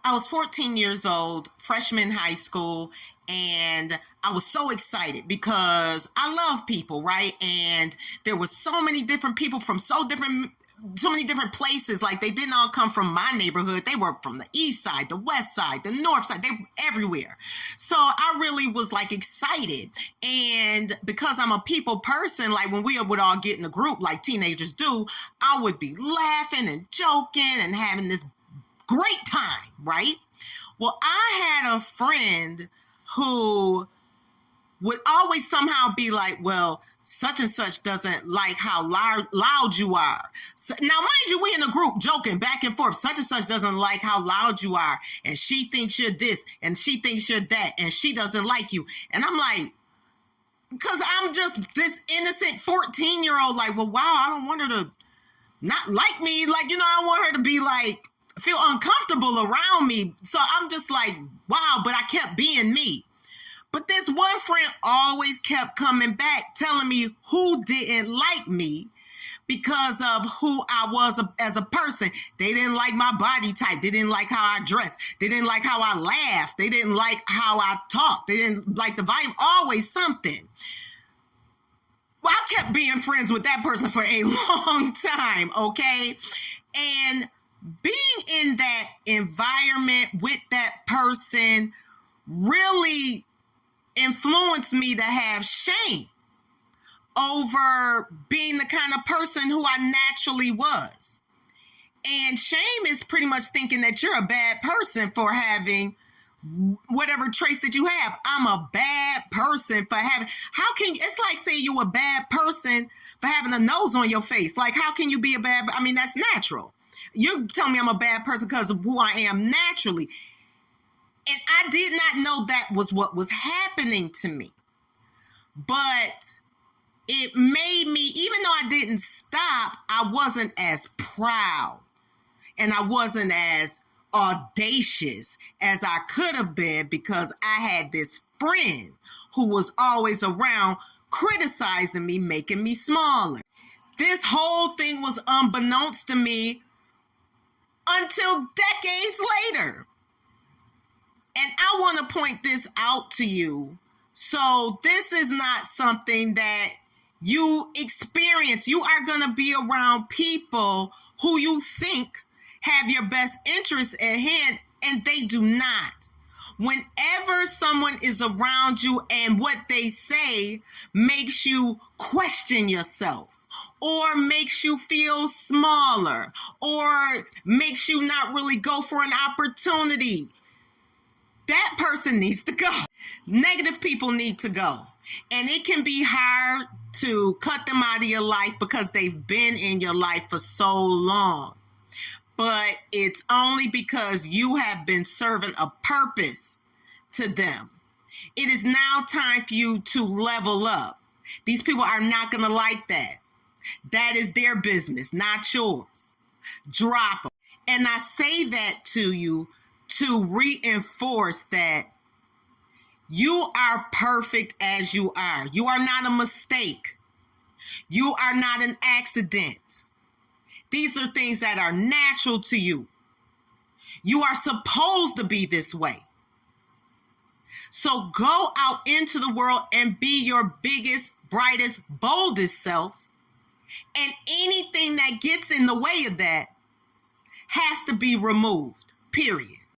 I was 14 years old, freshman in high school, and I was so excited because I love people, right? And there were so many different people from so many different places. Like, they didn't all come from my neighborhood. They were from the east side, the west side, the north side. They were everywhere. So I really was like excited. And because I'm a people person, like when we would all get in a group like teenagers do, I would be laughing and joking and having this great time, right? Well, I had a friend who would always somehow be like, well, such and such doesn't like how loud you are. So, now, mind you, we in a group joking back and forth. Such and such doesn't like how loud you are. And she thinks you're this and she thinks you're that. And she doesn't like you. And I'm like, because I'm just this innocent 14-year-old, like, well, wow, I don't want her to not like me. Like, I want her to be like, feel uncomfortable around me. So I'm just like, wow, but I kept being me. But this one friend always kept coming back telling me who didn't like me because of who I was as a person. They didn't like my body type. They didn't like how I dressed. They didn't like how I laughed. They didn't like how I talked. They didn't like the volume. Always something. Well, I kept being friends with that person for a long time, okay? And being in that environment with that person really influenced me to have shame over being the kind of person who I naturally was. And shame is pretty much thinking that you're a bad person for having whatever traits that you have. I'm a bad person for having, it's like saying you're a bad person for having a nose on your face. Like, how can you be a bad, that's natural. You're telling me I'm a bad person because of who I am naturally. And I did not know that was what was happening to me. But it made me, even though I didn't stop, I wasn't as proud and I wasn't as audacious as I could have been because I had this friend who was always around criticizing me, making me smaller. This whole thing was unbeknownst to me until decades later. And I want to point this out to you. So this is not something that you experience. You are going to be around people who you think have your best interests at hand, and they do not. Whenever someone is around you and what they say makes you question yourself, or makes you feel smaller, or makes you not really go for an opportunity, that person needs to go. Negative people need to go. And it can be hard to cut them out of your life because they've been in your life for so long. But it's only because you have been serving a purpose to them. It is now time for you to level up. These people are not going to like that. That is their business, not yours. Drop them. And I say that to you to reinforce that you are perfect as you are. You are not a mistake. You are not an accident. These are things that are natural to you. You are supposed to be this way. So go out into the world and be your biggest, brightest, boldest self. And anything that gets in the way of that has to be removed, period.